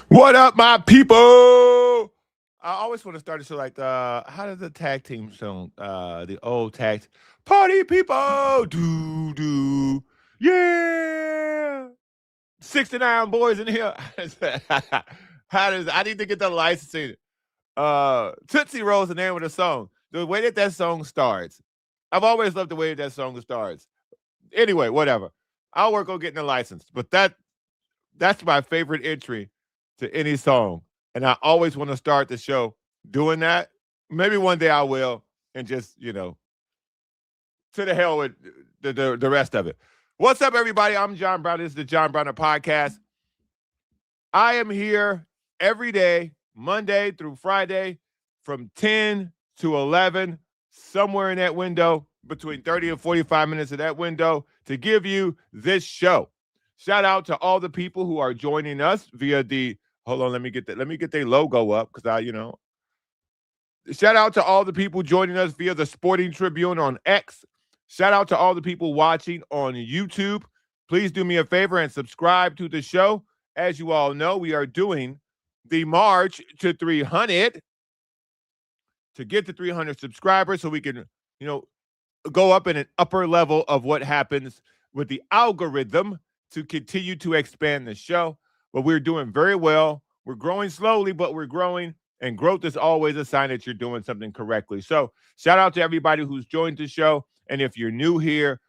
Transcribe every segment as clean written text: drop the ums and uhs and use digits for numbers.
What up, my people? I always want to start the show like, how does the tag team song, the old tag party people, do, yeah, 69 boys in here. How does I need to get the licensing? Tootsie Roll is the name of the song. The way that song starts, I've always loved the way that song starts. Anyway, whatever. I'll work on getting a license, but that's my favorite entry to any song. And I always want to start the show doing that. Maybe one day I will, and just, to the hell with the rest of it. What's up, everybody? I'm John Brown. This is the John Browner Podcast. I am here every day, Monday through Friday, from 10 to 11, somewhere in that window, between 30 and 45 minutes of that window, to give you this show. Shout out to all the people who are joining us via the, hold on, let me get their logo up, because shout out to all the people joining us via the Sporting Tribune on X. Shout out to all the people watching on YouTube. Please do me a favor and subscribe to the show. As you all know, we are doing the March to 300 to get to 300 subscribers, so we can, go up in an upper level of what happens with the algorithm to continue to expand the show. But we're doing very well. We're growing slowly, but we're growing, and growth is always a sign that you're doing something correctly. So shout out to everybody who's joined the show. And if you're new here,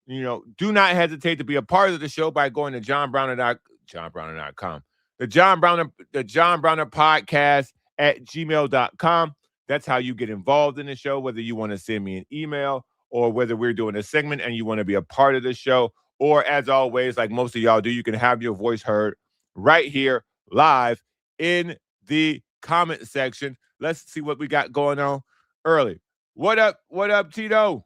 do not hesitate to be a part of the show by going to johnbrowner.com. The John Browner Podcast at gmail.com. That's how you get involved in the show, whether you want to send me an email or whether we're doing a segment and you want to be a part of the show. Or, as always, like most of y'all do, you can have your voice heard right here live in the comment section. Let's see what we got going on early. What up, Tito?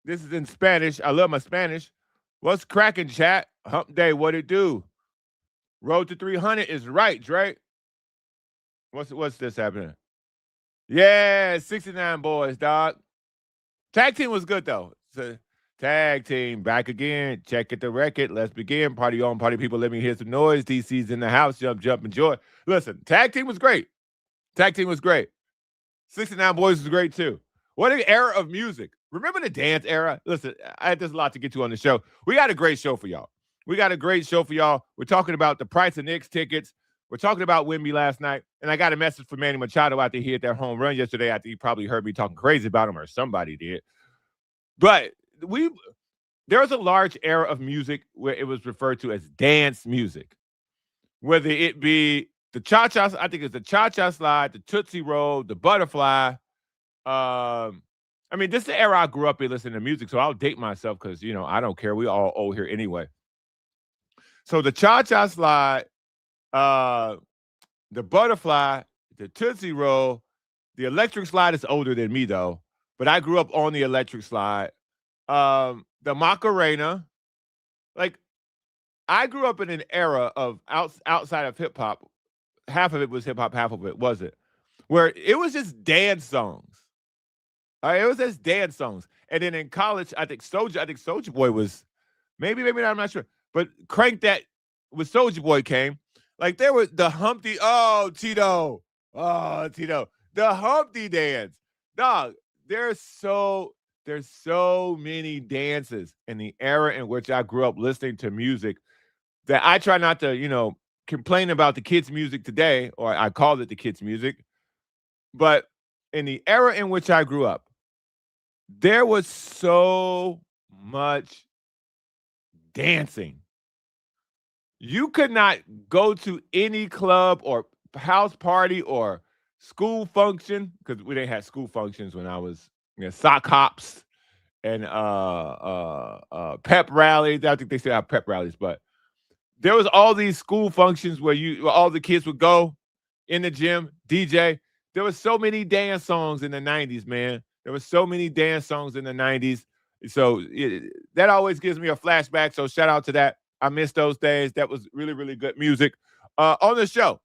This is in Spanish. I love my Spanish. What's cracking, chat? Hump day, what it do? Road to 300 is right, Drake. What's this happening? Yeah, 69 boys, dog. Tag team was good, though. So, tag team back again. Check it the record. Let's begin. Party on, party people. Let me hear some noise. DC's in the house. Jump, enjoy. Listen, tag team was great. 69 boys was great, too. What an era of music. Remember the dance era? Listen, there's a lot to get to on the show. We got a great show for y'all. We're talking about the price of Knicks tickets. We're talking about Wemby last night. And I got a message from Manny Machado after he hit their home run yesterday, after he probably heard me talking crazy about him, or somebody did. But there was a large era of music where it was referred to as dance music. Whether it be the cha-cha, I think it's the cha-cha slide, the Tootsie Roll, the butterfly. This is the era I grew up in listening to music, so I'll date myself because, I don't care. We all old here anyway. So the cha-cha slide, the butterfly, the Tootsie Roll, the electric slide is older than me, though, but I grew up on the electric slide. The Macarena. Like, I grew up in an era of outside of hip-hop. Half of it was hip-hop, half of it wasn't, where it was just dance songs. It was just dance songs. And then in college, I think Soulja Boy was, maybe not, I'm not sure. But Crank That with Soulja Boy came. Like, there was the Humpty, Tito. The Humpty dance. Dog, there's so many dances in the era in which I grew up listening to music that I try not to, complain about the kids' music today, or I call it the kids' music. But in the era in which I grew up, there was so much dancing. You could not go to any club or house party or school function, because we didn't have school functions when I was, sock hops and pep rallies. I think they still have pep rallies, but there was all these school functions where all the kids would go in the gym, DJ. There was so many dance songs in the 90s, man. There was so many dance songs in the 90s. So that always gives me a flashback. So shout out to that. I miss those days. That was really, really good music on the show.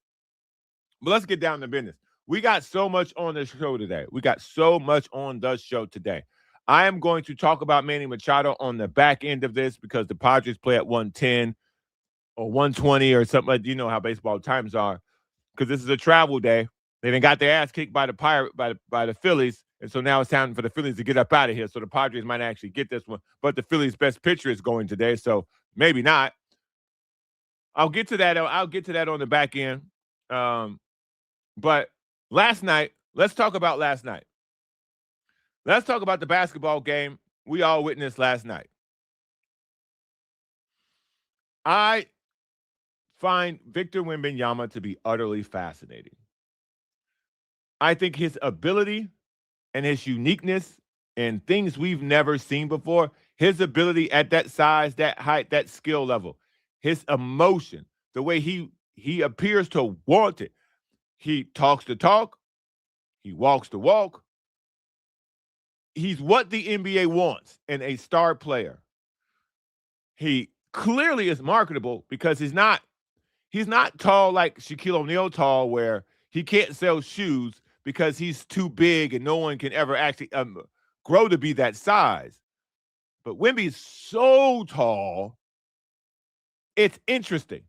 But let's get down to business. We got so much on the show today. We got so much on the show today. I am going to talk about Manny Machado on the back end of this because the Padres play at 110 or 120 or something like, you know how baseball times are, because this is a travel day. They done got their ass kicked by the Phillies, and so now it's time for the Phillies to get up out of here. So the Padres might actually get this one, but the Phillies' best pitcher is going today, so maybe not. I'll get to that. I'll get to that on the back end. But last night, let's talk about last night. Let's talk about the basketball game we all witnessed last night. I find Victor Wembanyama to be utterly fascinating. I think his ability and his uniqueness and things we've never seen before, his ability at that size, that height, that skill level, his emotion, the way he appears to want it. He talks the talk, he walks the walk. He's what the NBA wants in a star player. He clearly is marketable because he's not tall like Shaquille O'Neal tall, where he can't sell shoes because he's too big and no one can ever actually grow to be that size. But Wemby's so tall, it's interesting.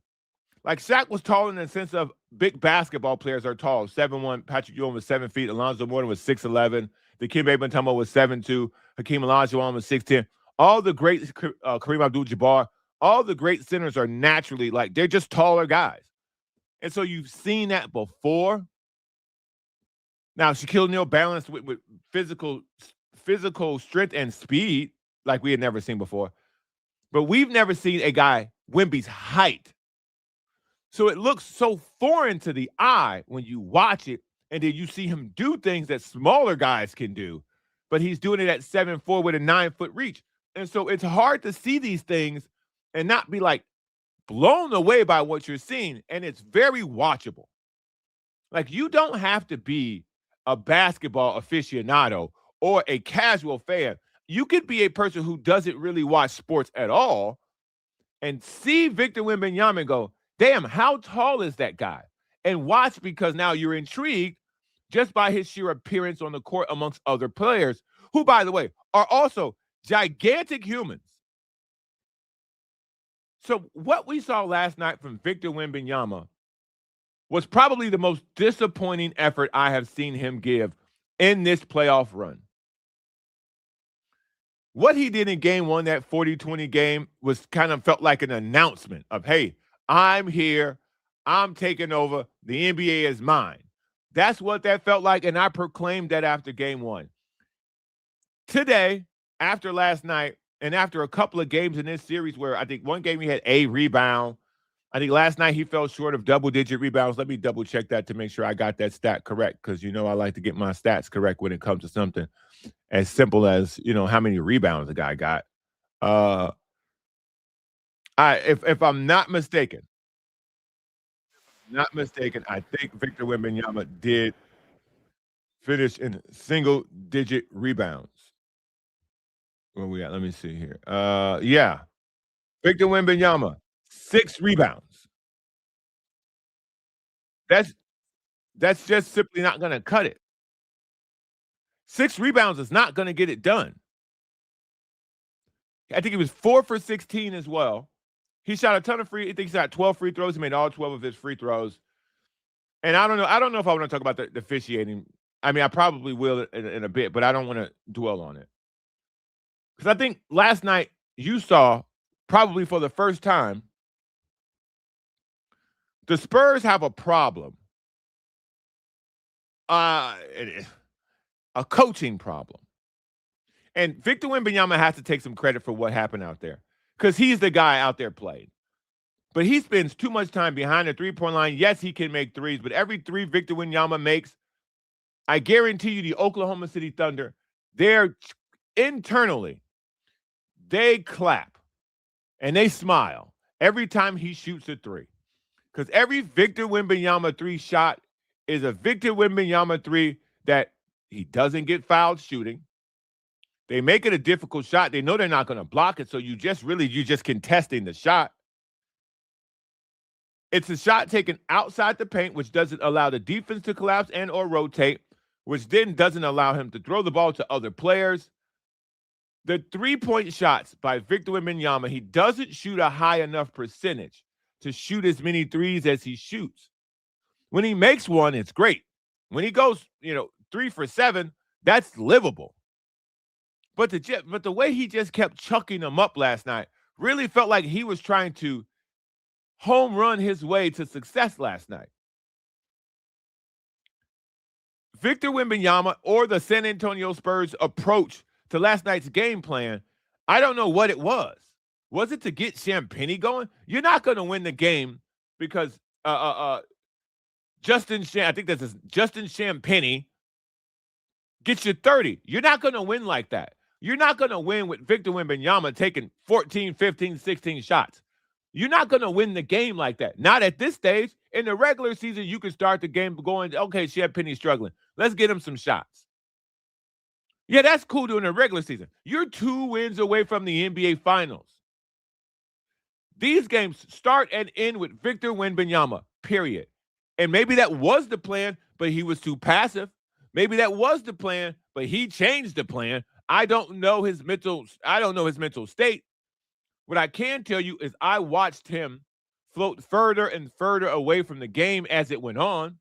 Like Shaq was tall in the sense of big basketball players are tall. 7'1", Patrick Ewing was 7 feet. Alonzo Mourning was 6'11". Dikembe Mutombo was 7'2". Hakeem Olajuwon was 6'10". All the great Kareem Abdul-Jabbar, all the great centers are naturally like they're just taller guys. And so you've seen that before. Now, Shaquille O'Neal balanced with physical strength and speed like we had never seen before. But we've never seen a guy Wemby's height. So it looks so foreign to the eye when you watch it, and then you see him do things that smaller guys can do, but he's doing it at 7'4" with a 9-foot reach. And so it's hard to see these things and not be like blown away by what you're seeing, and it's very watchable. Like, you don't have to be a basketball aficionado or a casual fan. You could be a person who doesn't really watch sports at all and see Victor Wembanyama and go, damn, how tall is that guy? And watch, because now you're intrigued just by his sheer appearance on the court amongst other players who, by the way, are also gigantic humans. So what we saw last night from Victor Wembanyama was probably the most disappointing effort I have seen him give in this playoff run. What he did in game one, that 40-20 game, was kind of felt like an announcement of, hey, I'm here. I'm taking over. The NBA is mine. That's what that felt like, and I proclaimed that after game one. Today, after last night, and after a couple of games in this series where I think one game he had a rebound, I think last night he fell short of double-digit rebounds. Let me double-check that to make sure I got that stat correct, because, you know, I like to get my stats correct when it comes to something as simple as, you know, how many rebounds the guy got. If I'm not mistaken, I think Victor Wembanyama did finish in single-digit rebounds. What we got? Let me see here. Yeah. Victor Wembanyama, 6 rebounds. That's just simply not going to cut it. 6 rebounds is not going to get it done. I think he was 4 for 16 as well. He shot a ton of I think he shot 12 free throws. He made all 12 of his free throws. And I don't know if I want to talk about the officiating. I mean, I probably will in a bit, but I don't want to dwell on it. Because I think last night you saw, probably for the first time, the Spurs have a problem. A coaching problem. And Victor Wembanyama has to take some credit for what happened out there, because he's the guy out there playing. But he spends too much time behind the three-point line. Yes, he can make threes, but every three Victor Wembanyama makes, I guarantee you the Oklahoma City Thunder, they're internally, they clap and they smile every time he shoots a three. Because every Victor Wembanyama three shot is a Victor Wembanyama three that he doesn't get fouled shooting. They make it a difficult shot. They know they're not going to block it, so you're just contesting the shot. It's a shot taken outside the paint, which doesn't allow the defense to collapse and or rotate, which then doesn't allow him to throw the ball to other players. The three-point shots by Victor Wembanyama, he doesn't shoot a high enough percentage to shoot as many threes as he shoots. When he makes one, it's great. When he goes, 3 for 7, that's livable. But the way he just kept chucking them up last night really felt like he was trying to home run his way to success last night. Victor Wembanyama or the San Antonio Spurs approach to last night's game plan, I don't know what it was. Was it to get Champagnie going? You're not going to win the game because Justin Champagnie gets you 30. You're not going to win like that. You're not going to win with Victor Wembanyama taking 14, 15, 16 shots. You're not going to win the game like that. Not at this stage. In the regular season, you can start the game going, okay, Champagnie's struggling. Let's get him some shots. Yeah, that's cool during the regular season. You're 2 wins away from the NBA Finals. These games start and end with Victor Wembanyama, period. And maybe that was the plan, but he was too passive. Maybe that was the plan, but he changed the plan. I don't know his mental state. What I can tell you is I watched him float further and further away from the game as it went on.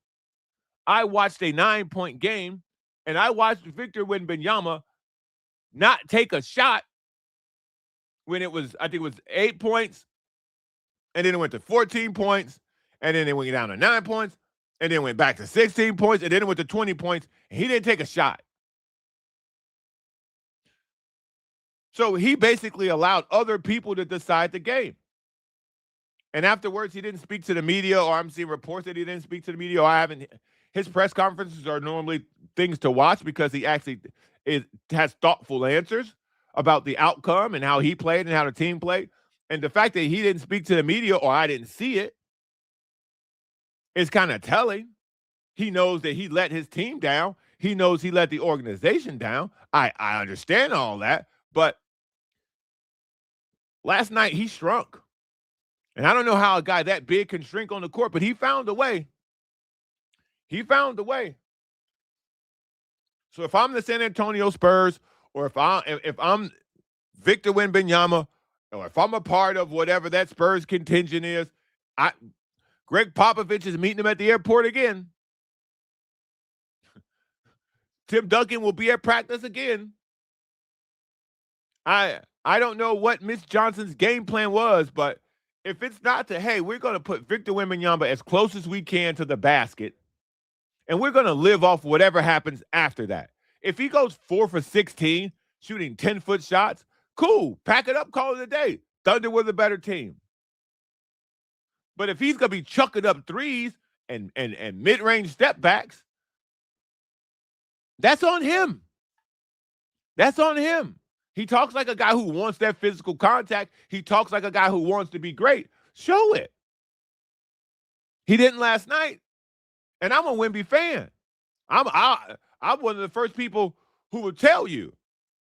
I watched a 9-point game, and I watched Victor Wembanyama not take a shot when it was, I think it was 8 points, and then it went to 14 points, and then it went down to 9 points, and then went back to 16 points, and then it went to 20 points, and he didn't take a shot. So he basically allowed other people to decide the game. And afterwards, he didn't speak to the media, or I'm seeing reports that he didn't speak to the media, or I haven't. His press conferences are normally things to watch because he actually has thoughtful answers about the outcome and how he played and how the team played. And the fact that he didn't speak to the media, or I didn't see it, is kind of telling. He knows that he let his team down. He knows he let the organization down. I understand all that. But last night, he shrunk. And I don't know how a guy that big can shrink on the court, but he found a way. He found a way. So if I'm the San Antonio Spurs, or if I'm Victor Wembanyama, or if I'm a part of whatever that Spurs contingent is, Greg Popovich is meeting him at the airport again. Tim Duncan will be at practice again. I don't know what Mitch Johnson's game plan was, but if it's not to, hey, we're going to put Victor Wembanyama as close as we can to the basket, and we're going to live off whatever happens after that. If he goes 4 for 16, shooting 10-foot shots, cool. Pack it up, call it a day. Thunder were the better team. But if he's going to be chucking up threes and mid-range step backs, that's on him. That's on him. He talks like a guy who wants that physical contact. He talks like a guy who wants to be great. Show it. He didn't last night. And I'm a Wemby fan. I'm one of the first people who would tell you.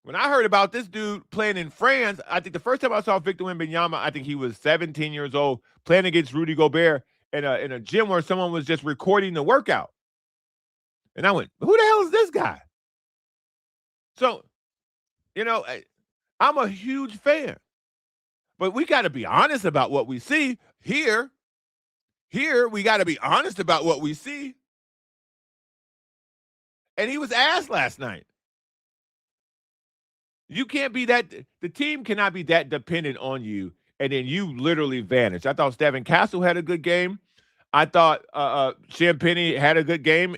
When I heard about this dude playing in France, I think the first time I saw Victor Wembanyama, I think he was 17 years old, playing against Rudy Gobert in a gym where someone was just recording the workout. And I went, who the hell is this guy? So, I'm a huge fan. But we got to be honest about what we see here. Here, we got to be honest about what we see. And he was ass last night. You can't be that, the team cannot be that dependent on you, and then you literally vanish. I thought Stephen Castle had a good game. I thought Champagnie had a good game,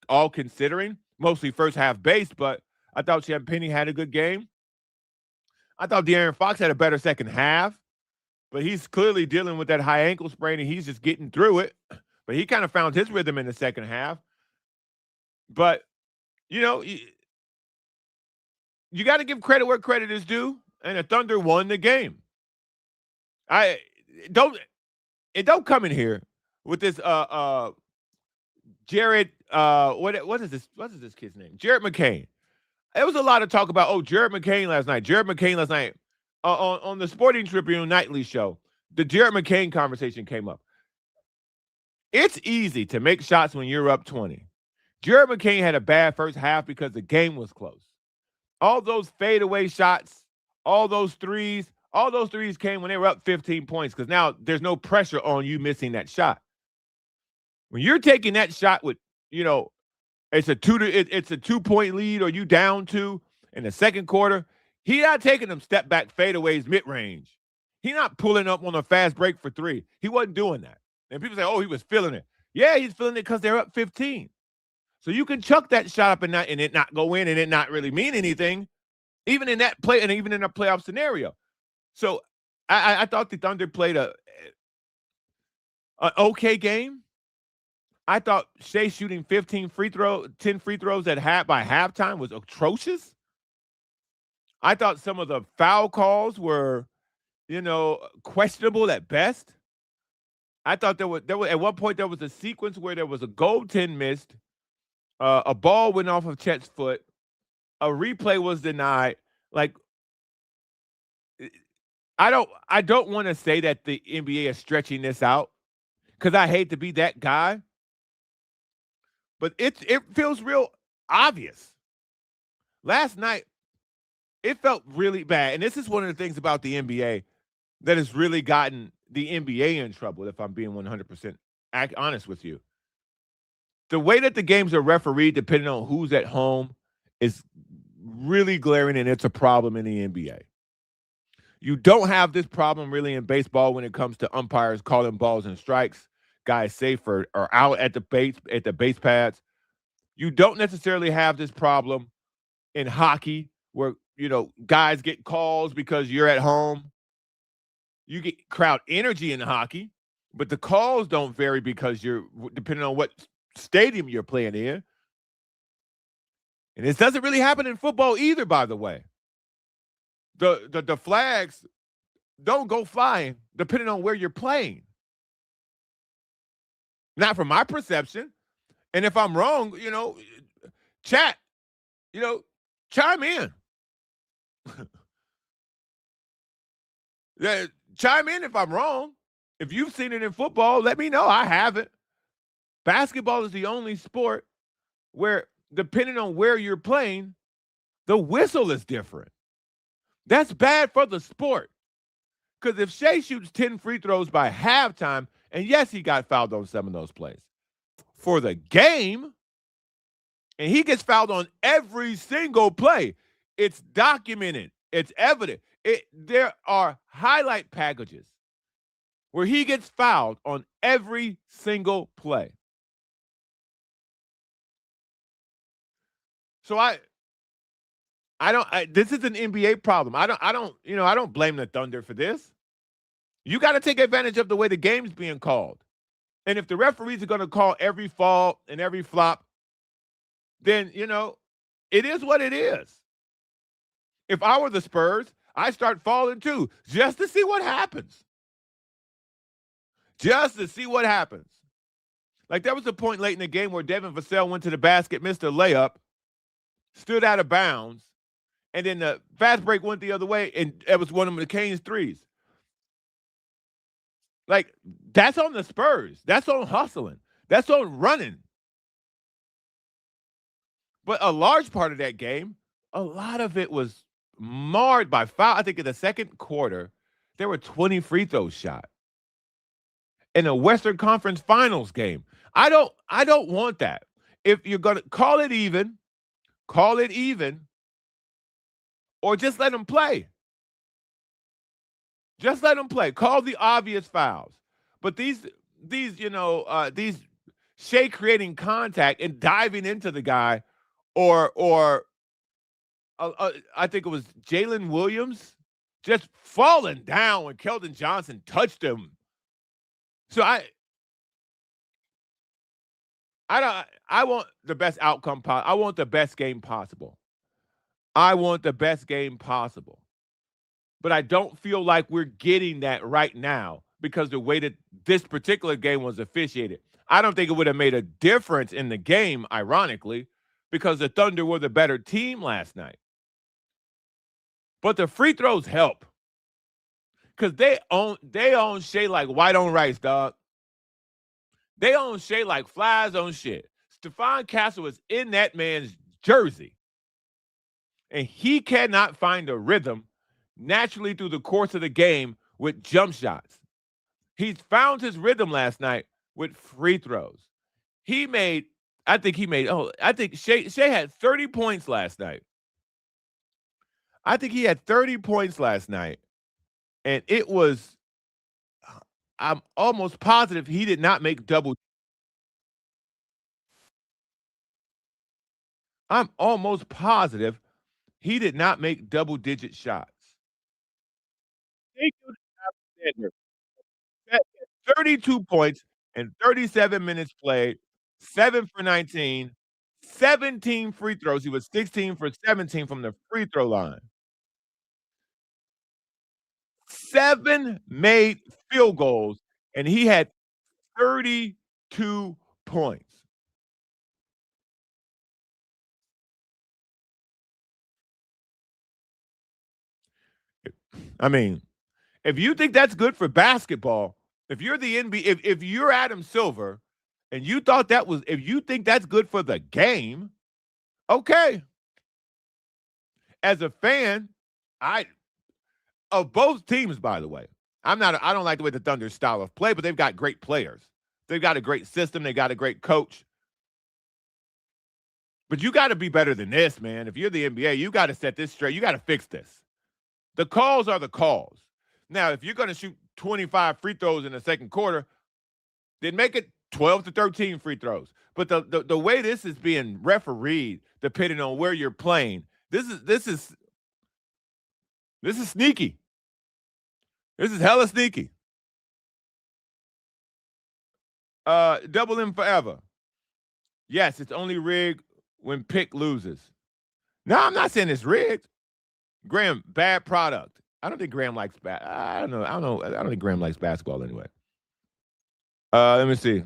all considering. Mostly first half base, but I thought Champagnie had a good game. I thought De'Aaron Fox had a better second half, but he's clearly dealing with that high ankle sprain, and he's just getting through it. But he kind of found his rhythm in the second half. But, you got to give credit where credit is due, and the Thunder won the game. Don't come in here with this Jared what is this kid's name? Jared McCain. There was a lot of talk about Jared McCain last night. On the Sporting Tribune nightly show. The Jared McCain conversation came up. It's easy to make shots when you're up 20. Jared McCain had a bad first half because the game was close. All those fadeaway shots, all those threes came when they were up 15 points because now there's no pressure on you missing that shot. When you're taking that shot with, you know, it's a 2 point lead or you down two in the second quarter, he not taking them step back fadeaways mid range. He not pulling up on a fast break for three. He wasn't doing that. And people say, oh, he was feeling it. Yeah, he's feeling it because they're up 15. So you can chuck that shot up and it not go in and it not really mean anything, even in that play and even in a playoff scenario. So I thought the Thunder played an okay game. I thought Shea shooting 10 free throws by halftime was atrocious. I thought some of the foul calls were, questionable at best. I thought there was at one point there was a sequence where there was a goaltend missed, a ball went off of Chet's foot, a replay was denied. Like, I don't want to say that the NBA is stretching this out because I hate to be that guy, but it feels real obvious. Last night, it felt really bad, and this is one of the things about the NBA that has really gotten the NBA in trouble, if I'm being 100% honest with you. The way that the games are refereed, depending on who's at home, is really glaring, and it's a problem in the NBA. You don't have this problem really in baseball when it comes to umpires calling balls and strikes, guys safe or out at the base pads. You don't necessarily have this problem in hockey where, guys get calls because you're at home. You get crowd energy in hockey, but the calls don't vary because you're depending on what stadium you're playing in. And this doesn't really happen in football either, by the way. The flags don't go flying depending on where you're playing. Not from my perception. And if I'm wrong, chat, chime in. Chime in if I'm wrong. If you've seen it in football, let me know. I haven't. Basketball is the only sport where, depending on where you're playing, the whistle is different. That's bad for the sport. Because if Shea shoots 10 free throws by halftime, and yes, he got fouled on some of those plays, for the game, and he gets fouled on every single play, it's documented. It's evident. There are highlight packages where he gets fouled on every single play. So this is an NBA problem. I don't blame the Thunder for this. You got to take advantage of the way the game's being called. And if the referees are going to call every fall and every flop, then, it is what it is. If I were the Spurs, I start falling too, just to see what happens. Just to see what happens. Like, there was a point late in the game where Devin Vassell went to the basket, missed a layup, stood out of bounds, and then the fast break went the other way, and it was one of McCain's threes. Like, that's on the Spurs. That's on hustling. That's on running. But a large part of that game, a lot of it was marred by foul. I think in the second quarter, there were 20 free throws shot in a Western Conference Finals game. I don't want that. If you're going to call it even, or just let them play. Just let them play. Call the obvious fouls. But these Shea creating contact and diving into the guy, or I think it was Jalen Williams just falling down when Keldon Johnson touched him. So I want the best outcome. I want the best game possible. But I don't feel like we're getting that right now because the way that this particular game was officiated. I don't think it would have made a difference in the game, ironically, because the Thunder were the better team last night. But the free throws help because they own Shea like white on rice, dog. They own Shea like flies on shit. Stephon Castle is in that man's jersey, and he cannot find a rhythm naturally through the course of the game with jump shots. He's found his rhythm last night with free throws. I think Shea had 30 points last night. I think he had 30 points last night, and I'm almost positive he did not make double. I'm almost positive he did not make double-digit shots. Thank you, Alexander. That 32 points and 37 minutes played, 7 for 19, 17 free throws. He was 16 for 17 from the free throw line. 7 made field goals, and he had 32 points. I mean, if you think that's good for basketball, if you're the NBA, if you're Adam Silver and you thought that was, if you think that's good for the game, okay. As a fan, I of both teams, by the way, I don't like the way the Thunder's style of play, but they've got great players. They've got a great system. They got a great coach. But you got to be better than this, man. If you're the NBA, you got to set this straight. You got to fix this. The calls are the calls. Now, if you're going to shoot 25 free throws in the second quarter, then make it 12 to 13 free throws. But the way this is being refereed, depending on where you're playing, this is sneaky. This is hella sneaky. Double M forever. Yes, it's only rigged when pick loses. No, I'm not saying it's rigged. Graham, bad product. I don't think Graham likes I don't know. I don't think Graham likes basketball anyway. Let me see.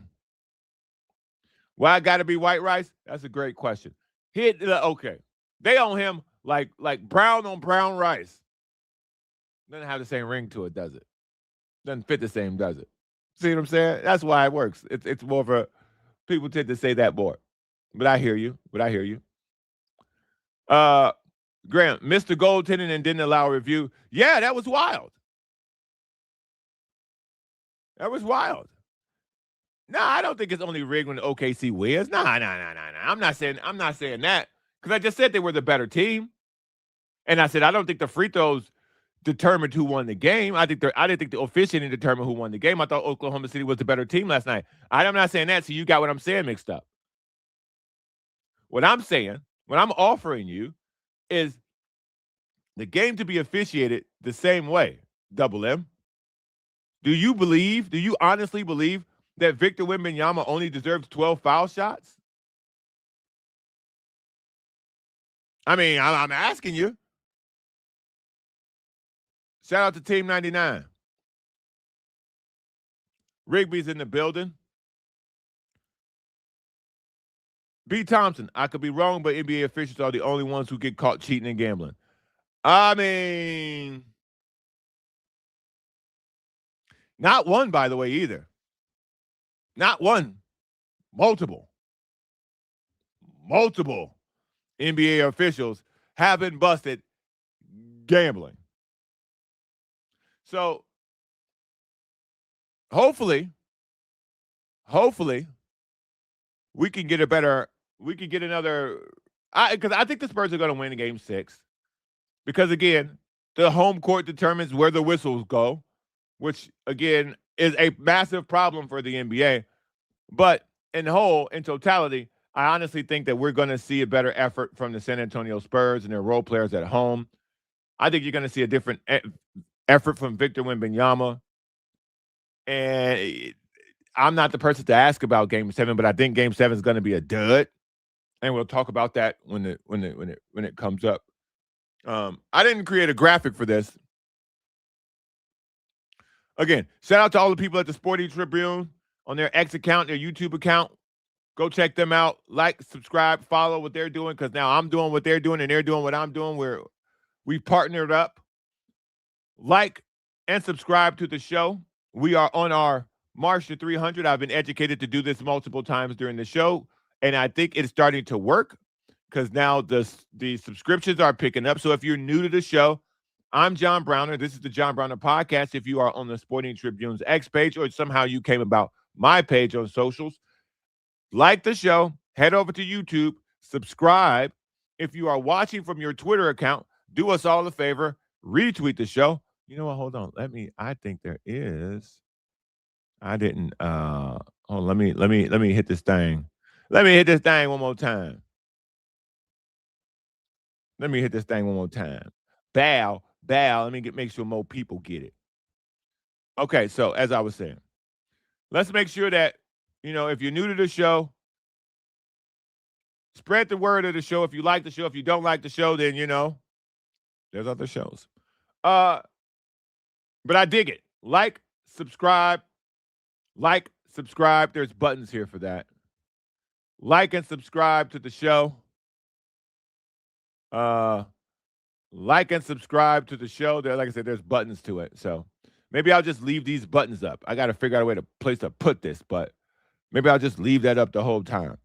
Why I gotta be white rice? That's a great question. Okay. They own him like brown on brown rice. Doesn't have the same ring to it, does it? Doesn't fit the same, does it? See what I'm saying? That's why it works. It's more of a people tend to say that more. But I hear you. Graham, Mr. Goaltending and didn't allow a review. Yeah, that was wild. That was wild. No, I don't think it's only rigged when the OKC wins. Nah. I'm not saying that because I just said they were the better team, and I said I don't think the free throws determined who won the game. I didn't think the officiating determined who won the game. I thought Oklahoma City was the better team last night. I'm not saying that, so you got what I'm saying mixed up. What I'm saying, what I'm offering you, is the game to be officiated the same way. Double M. Do you honestly believe that Victor Wembanyama only deserves 12 foul shots? I mean, I'm asking you. Shout out to Team 99. Rigby's in the building. B. Thompson, I could be wrong, but NBA officials are the only ones who get caught cheating and gambling. I mean, not one, by the way, either. Not one. Multiple NBA officials have been busted gambling. So hopefully, we can get another. Because I think the Spurs are going to win in Game 6. Because again, the home court determines where the whistles go, which again is a massive problem for the NBA. But in totality, I honestly think that we're going to see a better effort from the San Antonio Spurs and their role players at home. I think you're going to see a different effort from Victor Wembanyama. And I'm not the person to ask about Game 7, but I think Game 7 is going to be a dud, and we'll talk about that when it comes up. I didn't create a graphic for this. Again, shout out to all the people at the Sporting Tribune on their X account, their YouTube account. Go check them out. Like, subscribe, follow what they're doing, because now I'm doing what they're doing and they're doing what I'm doing. We've partnered up. Like and subscribe to the show. We are on our March to 300. I've been educated to do this multiple times during the show, and I think it's starting to work because now the subscriptions are picking up. So if you're new to the show, I'm John Browner. This is the John Browner Podcast. If you are on the Sporting Tribune's X page or somehow you came about my page on socials, like the show, head over to YouTube, subscribe. If you are watching from your Twitter account, do us all a favor, retweet the show. You know what? Hold on. I think there is. I didn't let me hit this thing. Let me hit this thing one more time. Let me hit this thing one more time. Bow. Let me make sure more people get it. Okay, so as I was saying, let's make sure that, if you're new to the show, spread the word of the show. If you like the show, if you don't like the show, then, there's other shows. But I dig it. Like, subscribe. There's buttons here for that. Like and subscribe to the show. Like and subscribe to the show. There, like I said, there's buttons to it. So maybe I'll just leave these buttons up. I got to figure out a way place to put this, but maybe I'll just leave that up the whole time.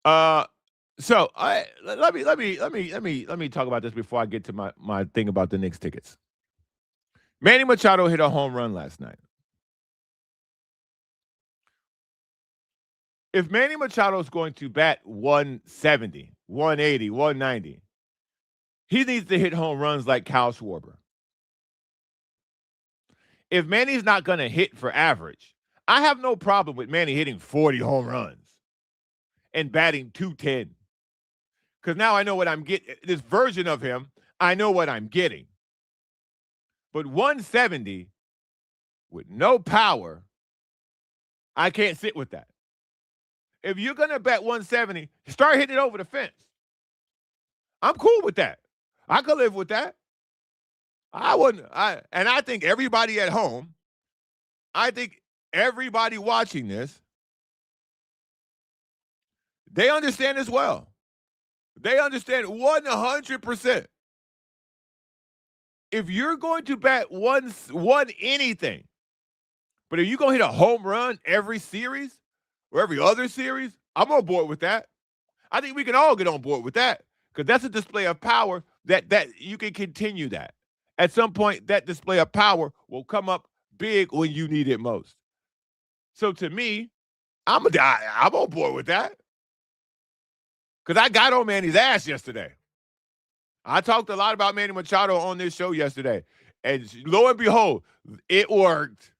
So let me talk about this before I get to my thing about the Knicks tickets. Manny Machado hit a home run last night. If Manny Machado is going to bat 170, 180, 190, he needs to hit home runs like Kyle Schwarber. If Manny's not going to hit for average, I have no problem with Manny hitting 40 home runs and batting 210. Because now I know what I'm getting. This version of him, I know what I'm getting. But 170 with no power, I can't sit with that. If you're going to bet 170, start hitting it over the fence. I'm cool with that. I could live with that. I wouldn't. And I think everybody at home, I think everybody watching this, they understand as well. They understand 100%. If you're going to bet one anything, but if you're going to hit a home run every series or every other series, I'm on board with that. I think we can all get on board with that because that's a display of power that you can continue that. At some point, that display of power will come up big when you need it most. So to me, I'm on board with that because I got on Manny's ass yesterday. I talked a lot about Manny Machado on this show yesterday, and lo and behold, it worked.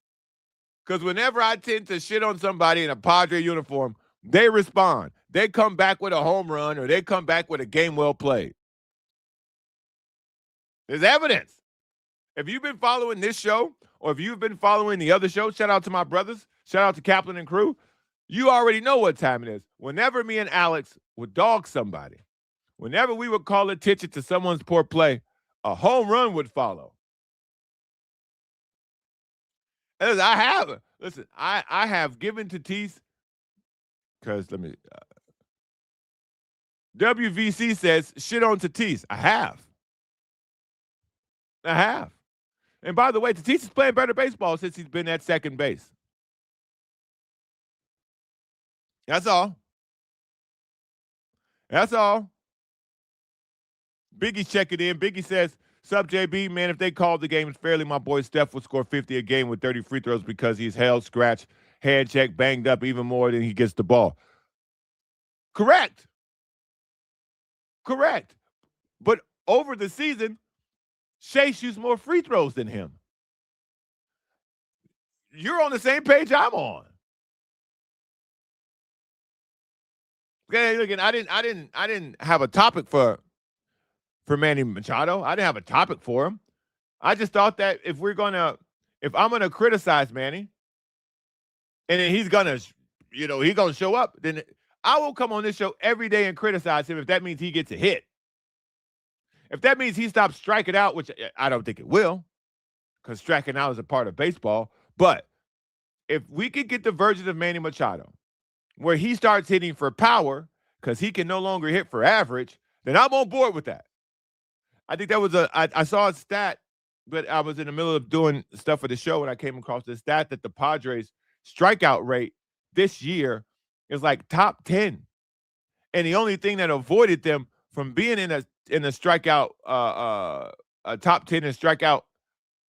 Because whenever I tend to shit on somebody in a Padre uniform, they respond. They come back with a home run or they come back with a game well played. There's evidence. If you've been following this show or if you've been following the other show, shout out to my brothers, shout out to Kaplan and crew, you already know what time it is. Whenever me and Alex would dog somebody, whenever we would call attention to someone's poor play, a home run would follow. And I have given Tatis because WVC says shit on Tatis. I have. And by the way, Tatis is playing better baseball since he's been at second base. That's all. Biggie's checking in. Biggie says, "Sup, JB, man, if they called the games fairly, my boy Steph would score 50 a game with 30 free throws because he's held, scratched, hand checked, banged up even more than he gets the ball." Correct. But over the season, Shea shoots more free throws than him. You're on the same page I'm on. Okay, look, I didn't have a topic for Manny Machado. I didn't have a topic for him. I just thought that if I'm gonna criticize Manny, and then he's gonna show up, then I will come on this show every day and criticize him if that means he gets a hit. If that means he stops striking out, which I don't think it will, because striking out is a part of baseball. But if we could get the version of Manny Machado where he starts hitting for power because he can no longer hit for average, then I'm on board with that. I think that was I saw a stat but I was in the middle of doing stuff for the show and I came across this stat that the Padres strikeout rate this year is like top 10. And the only thing that avoided them from being in a strikeout a top 10 in strikeout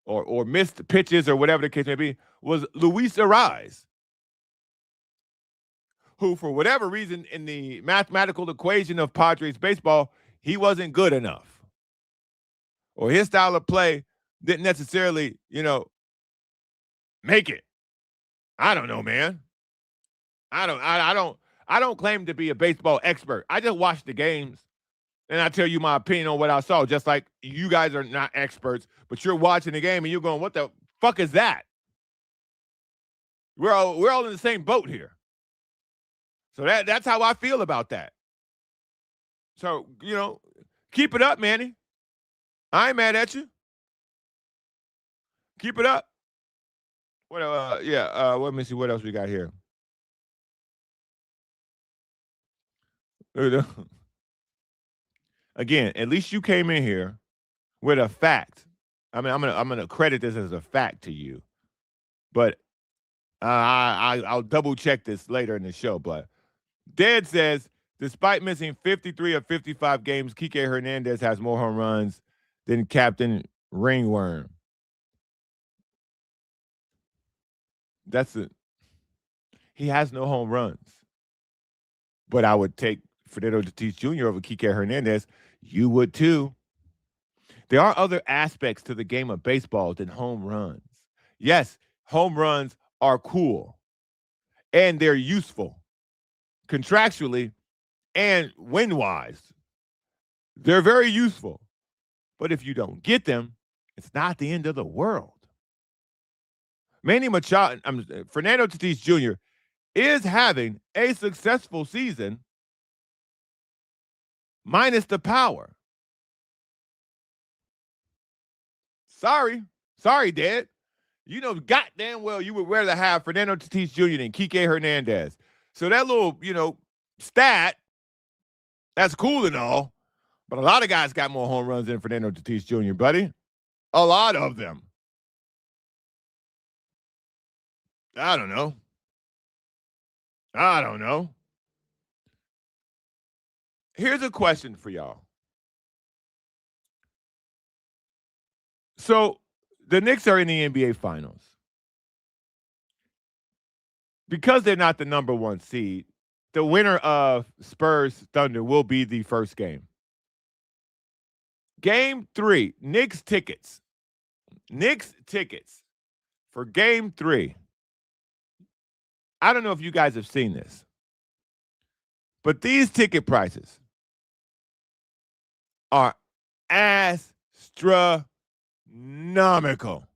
or missed pitches or whatever the case may be was Luis Ariz, who for whatever reason in the mathematical equation of Padres baseball, he wasn't good enough. Or his style of play didn't necessarily, make it. I don't know, man. I don't claim to be a baseball expert. I just watch the games and I tell you my opinion on what I saw. Just like you guys are not experts, but you're watching the game and you're going, "What the fuck is that?" We're all in the same boat here. So that's how I feel about that. So keep it up, Manny. I ain't mad at you. Keep it up. What? Let me see what else we got here. Again, at least you came in here with a fact. I mean, I'm gonna credit this as a fact to you, but I'll double check this later in the show. But Dead says, despite missing 53 of 55 games, Kike Hernandez has more home runs than Captain Ringworm. That's it. He has no home runs. But I would take Fernando Tatis Jr. over Kike Hernandez. You would too. There are other aspects to the game of baseball than home runs. Yes, home runs are cool and they're useful contractually and win-wise. They're very useful. But if you don't get them, it's not the end of the world. Manny Machado, Fernando Tatis Jr. is having a successful season minus the power. Sorry, Dad. You know goddamn well you would rather have Fernando Tatis Jr. than Kike Hernandez. So that little, stat, that's cool and all, but a lot of guys got more home runs than Fernando Tatis Jr., buddy. A lot of them. I don't know. Here's a question for y'all. So the Knicks are in the NBA Finals. Because they're not the number one seed, the winner of Spurs Thunder will be the first game. Game 3, Knicks tickets for game 3. I don't know if you guys have seen this, but these ticket prices are astronomical.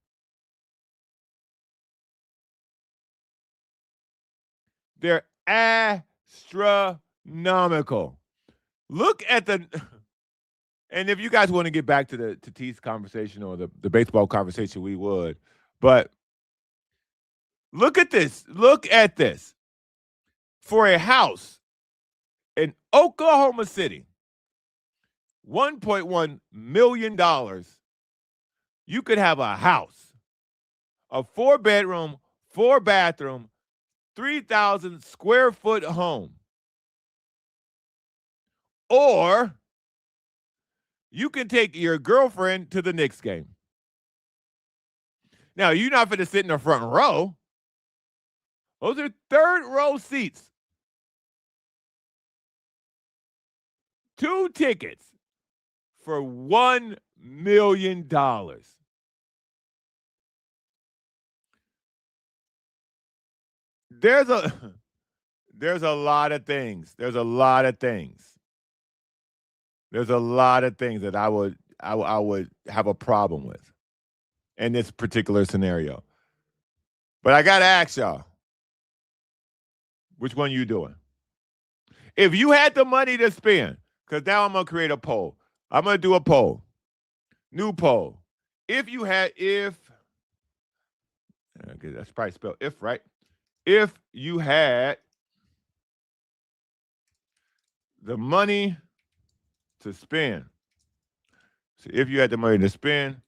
They're astronomical. Look at the, and if you guys want to get back to the Tatis conversation or the baseball conversation, we would. But look at this. For a house in Oklahoma City, $1.1 million, you could have a house, a 4-bedroom, 4-bathroom, 3,000 square foot home. Or you can take your girlfriend to the Knicks game. Now, you're not going to sit in the front row. Those are third row seats. 2 tickets for $1 million. There's a lot of things. There's a lot of things that I would have a problem with in this particular scenario. But I gotta ask y'all, which one you doing? If you had the money to spend, because now I'm gonna create a poll. I'm gonna do a poll. New poll. Okay, that's probably spelled if, right? If you had the money to spend. So if you had the money to spend,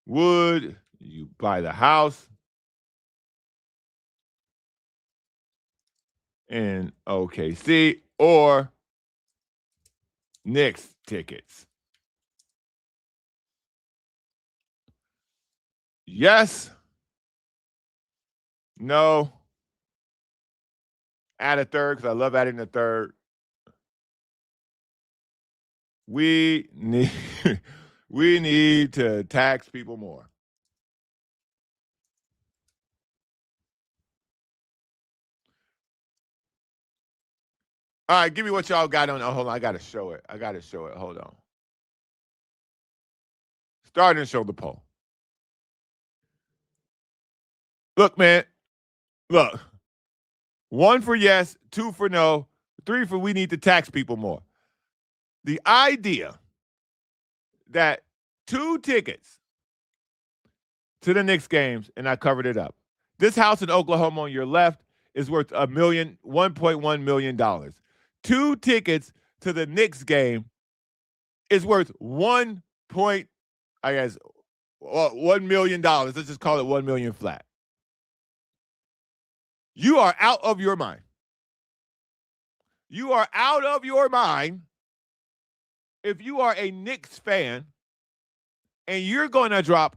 Would you buy the house in OKC or Knicks tickets? Yes. No. Add a third because I love adding a third. We need we need to tax people more. All right, give me what y'all got on. Oh, hold on. I got to show it. Hold on. Starting to show the poll. Look, man. Look. 1 for yes, 2 for no, 3 for we need to tax people more. The idea that 2 tickets to the Knicks games, and I covered it up. This house in Oklahoma on your left is worth $1.1 million. 2 tickets to the Knicks game is worth $1 million. Let's just call it $1 million flat. You are out of your mind. You are out of your mind if you are a Knicks fan and you're going to drop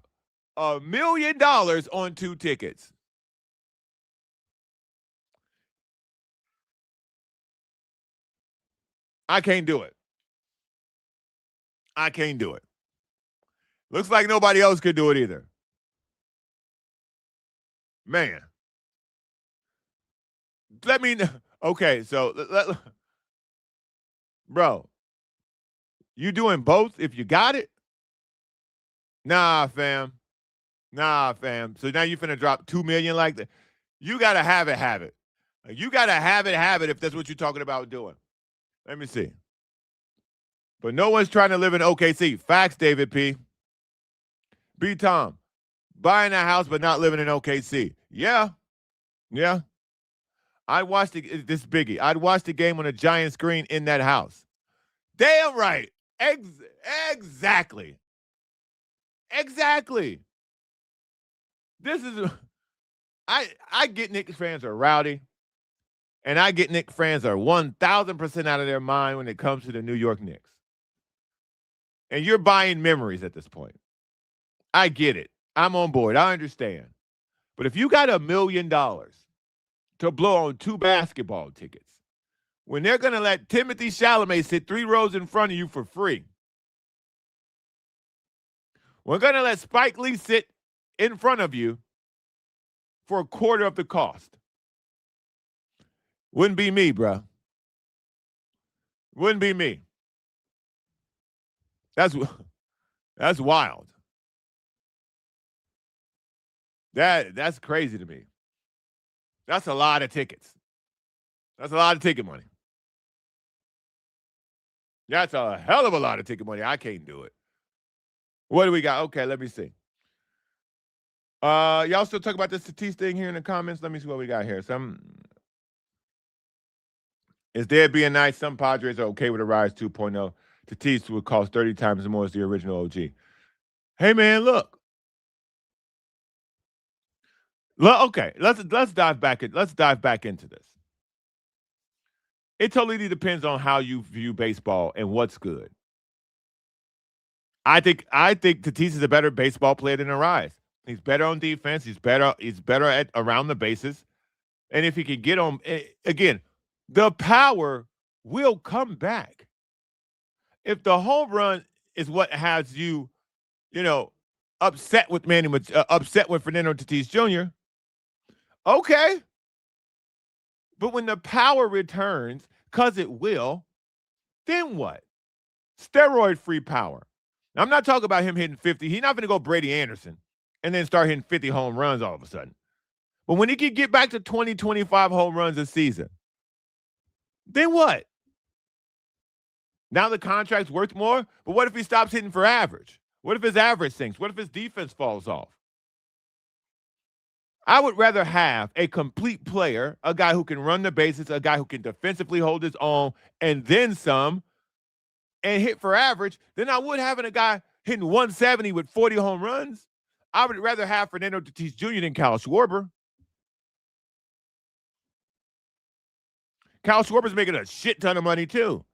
$1 million on 2 tickets. I can't do it. I can't do it. Looks like nobody else could do it either. Man. Let me know. Okay, so bro, you doing both if you got it? Nah, fam. So now you finna drop $2 million like that. You gotta have it. You gotta have it if that's what you're talking about doing. Let me see. But no one's trying to live in OKC. Facts, David P. B. Tom, buying a house but not living in OKC. Yeah. I'd watch this Biggie. I'd watch the game on a giant screen in that house. Damn right. Exactly. This is I get Knicks fans are rowdy, and I get Knicks fans are 1,000% out of their mind when it comes to the New York Knicks. And you're buying memories at this point. I get it. I'm on board. I understand. But if you got $1 million to blow on 2 basketball tickets, when they're going to let Timothy Chalamet sit 3 rows in front of you for free, we're going to let Spike Lee sit in front of you for a quarter of the cost. Wouldn't be me, bro. Wouldn't be me. That's wild. That's crazy to me. That's a lot of tickets. That's a lot of ticket money. That's a hell of a lot of ticket money. I can't do it. What do we got? Okay, let me see. Y'all still talk about this Tatis thing here in the comments? Let me see what we got here. Is there being nice? Some Padres are okay with a Rise 2.0. Tatis would cost 30 times more as the original OG. Hey man, look. Okay, let's dive back into this. It totally depends on how you view baseball and what's good. I think Tatis is a better baseball player than Arise. He's better on defense. He's better at around the bases. And if he can get on again, the power will come back. If the home run is what has you, upset with upset with Fernando Tatis Jr., okay. But when the power returns, because it will, then what? Steroid-free power. Now, I'm not talking about him hitting 50. He's not going to go Brady Anderson and then start hitting 50 home runs all of a sudden. But when he can get back to 20, 25 home runs a season, then what? Now the contract's worth more? But what if he stops hitting for average? What if his average sinks? What if his defense falls off? I would rather have a complete player, a guy who can run the bases, a guy who can defensively hold his own, and then some, and hit for average, than I would having a guy hitting 170 with 40 home runs. I would rather have Fernando Tatis Jr. than Kyle Schwarber. Kyle Schwarber's making a shit ton of money too.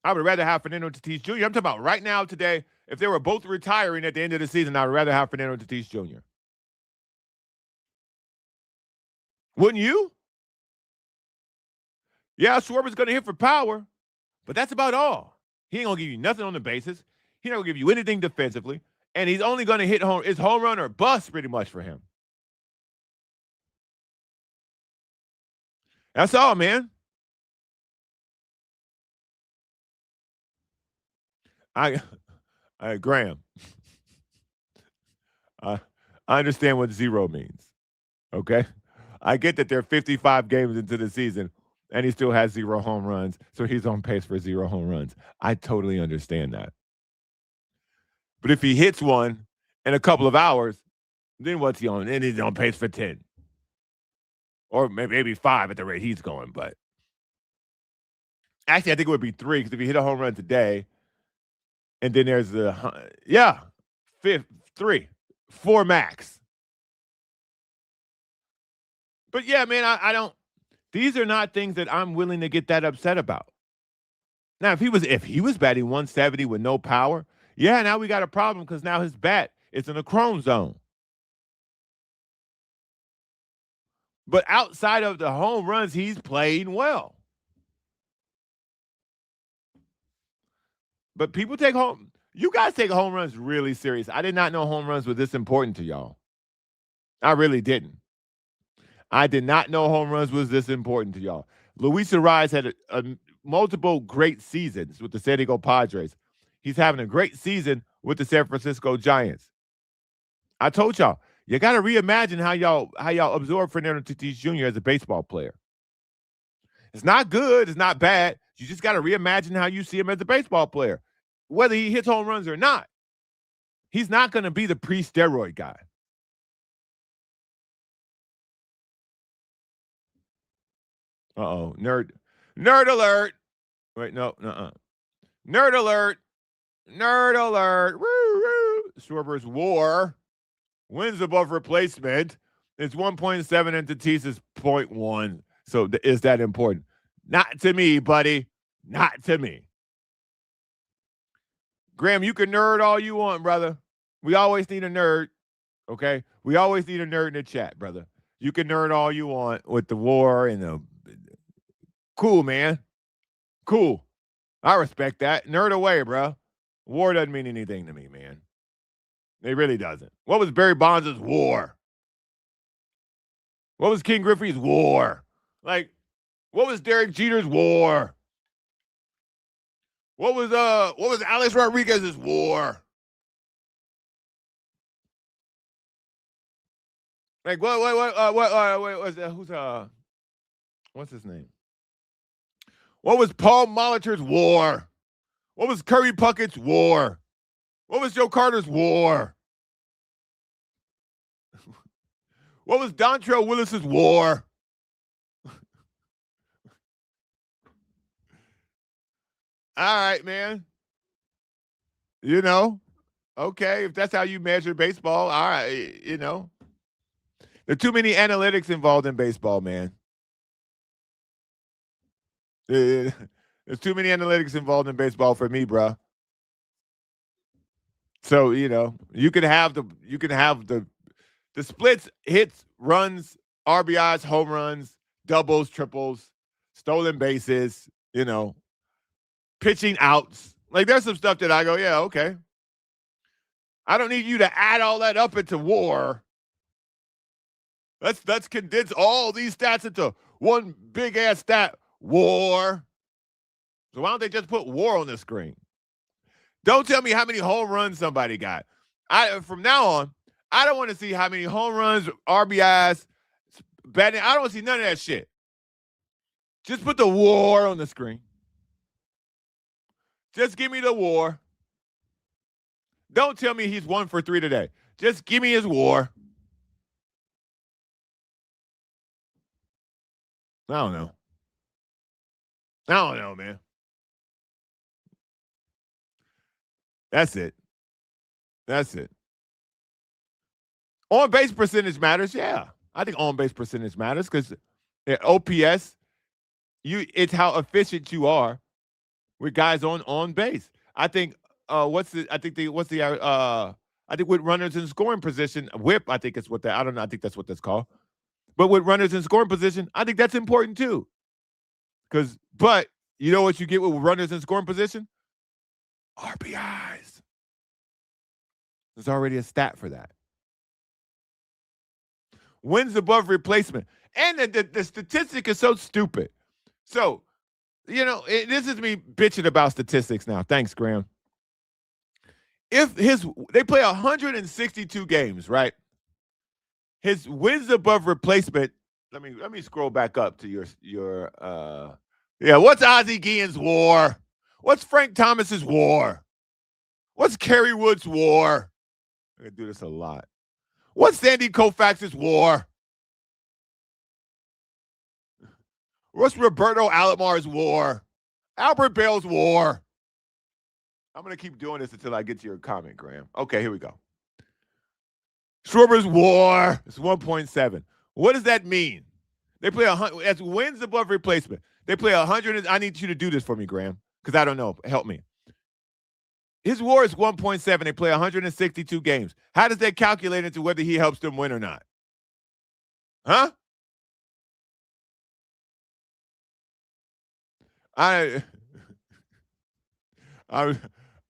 I would rather have Fernando Tatis Jr. I'm talking about right now today. If they were both retiring at the end of the season, I would rather have Fernando Tatis Jr. Wouldn't you? Yeah, Schwarber's going to hit for power, but that's about all. He ain't going to give you nothing on the bases. He's not going to give you anything defensively, and he's only going to hit home. It's home run or bust pretty much for him. That's all, man. Graham, I understand what zero means. Okay, I get that they're 55 games into the season, and he still has 0 home runs, so he's on pace for 0 home runs. I totally understand that. But if he hits one in a couple of hours, then what's he on? Then he's on pace for 10. Or maybe 5 at the rate he's going. But actually, I think it would be 3 because if he hit a home run today, and then there's the, 3, 4 max. But yeah, man, I don't, these are not things that I'm willing to get that upset about. Now, if he was batting 170 with no power, yeah, now we got a problem because now his bat is in a chrome zone. But outside of the home runs, he's playing well. But people you guys take home runs really serious. I did not know home runs were this important to y'all. I really didn't. I did not know home runs was this important to y'all. Luis Ariz had a multiple great seasons with the San Diego Padres. He's having a great season with the San Francisco Giants. I told y'all, you got to reimagine how y'all absorb Fernando Tatis Jr. as a baseball player. It's not good. It's not bad. You just got to reimagine how you see him as a baseball player. Whether he hits home runs or not, he's not going to be the pre-steroid guy. Uh-oh. Nerd alert. Wait, no. Nerd alert. Nerd alert. Woo, woo. Schwarber's WAR wins above replacement. It's 1.7 and Tatis is 0.1. So is that important? Not to me, buddy. Not to me. Graham, you can nerd all you want, brother. We always need a nerd, okay? We always need a nerd in the chat, brother. You can nerd all you want with the WAR and the cool, man. Cool. I respect that. Nerd away, bro. WAR doesn't mean anything to me, man. It really doesn't. What was Barry Bonds' WAR? What was King Griffey's WAR? Like, what was Derek Jeter's WAR? What was Alex Rodriguez's WAR? Like what what's his name? What was Paul Molitor's WAR? What was Kirby Puckett's WAR? What was Joe Carter's WAR? What was Dontrell Willis's WAR? All right, man. You know, okay, if that's how you measure baseball, all right, you know. There are too many analytics involved in baseball, man. There's too many analytics involved in baseball for me, bro. So, you know, you can have the splits, hits, runs, RBIs, home runs, doubles, triples, stolen bases, you know, pitching outs. Like there's some stuff that I go, yeah, okay. I don't need you to add all that up into WAR. Let's condense all these stats into one big ass stat, WAR. So why don't they just put WAR on the screen? Don't tell me how many home runs somebody got. From now on, I don't want to see how many home runs, RBIs, batting. I don't want to see none of that shit. Just put the WAR on the screen. Just give me the WAR. Don't tell me he's 1 for 3 today. Just give me his WAR. I don't know, man. That's it. On base percentage matters. Yeah, I think on base percentage matters because OPS, it's how efficient you are with guys on base. I think I think with runners in scoring position, whip. I think it's what that. I don't know. I think that's what that's called. But with runners in scoring position, I think that's important too. But you know what you get with runners in scoring position? RBIs. There's already a stat for that. Wins above replacement. And the statistic is so stupid. So, this is me bitching about statistics now. Thanks, Graham. If they play 162 games, right? His wins above replacement. Let me scroll back up to your what's Ozzie Guillen's WAR? What's Frank Thomas's WAR? What's Kerry Wood's WAR? I'm gonna do this a lot. What's Sandy Koufax's WAR? What's Roberto Alomar's WAR? Albert Bell's WAR? I'm going to keep doing this until I get to your comment, Graham. Okay, here we go. Schwarber's WAR is 1.7. What does that mean? They play 100. That's wins above replacement. They play 100. I need you to do this for me, Graham, because I don't know. Help me. His WAR is 1.7. They play 162 games. How does that calculate into whether he helps them win or not? Huh? I'm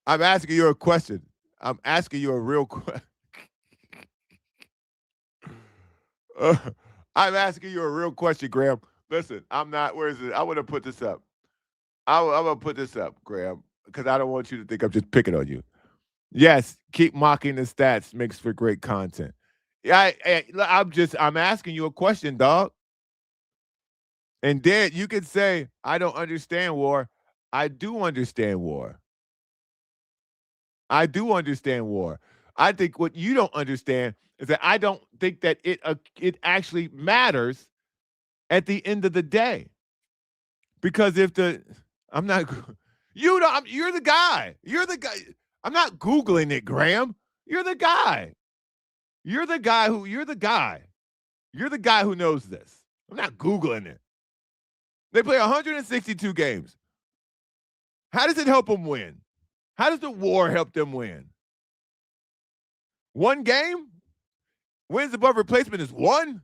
asking you a question. I'm asking you a real question. I'm asking you a real question, Graham. Listen, I'm not. Where is it? I want to put this up. I'm going to put this up, Graham, because I don't want you to think I'm just picking on you. Yes, keep mocking the stats makes for great content. Yeah, I'm asking you a question, dog. And then you can say, I don't understand WAR. I do understand WAR. I do understand WAR. I think what you don't understand is that I don't think that it actually matters at the end of the day. Because I'm not, you're the guy. You're the guy. I'm not Googling it, Graham. You're the guy. You're the guy who knows this. I'm not Googling it. They play 162 games. How does it help them win? How does the WAR help them win? One game? Wins above replacement is one?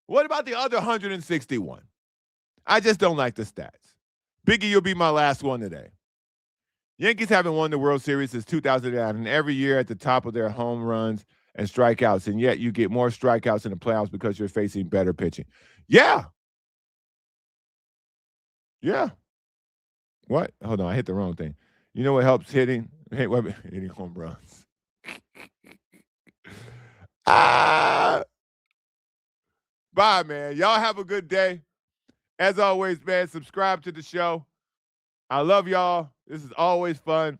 What about the other 161? I just don't like the stats. Biggie, you'll be my last one today. Yankees haven't won the World Series since 2009, and every year at the top of their home runs and strikeouts, and yet you get more strikeouts in the playoffs because you're facing better pitching. Yeah. Yeah. What? Hold on, I hit the wrong thing. You know what helps hitting? Hitting home runs. Bye, man. Y'all have a good day. As always, man, subscribe to the show. I love y'all. This is always fun.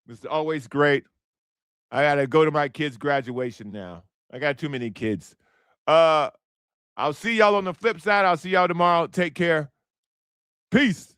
This is always great. I got to go to my kid's graduation now. I got too many kids. I'll see y'all on the flip side. I'll see y'all tomorrow. Take care. Peace.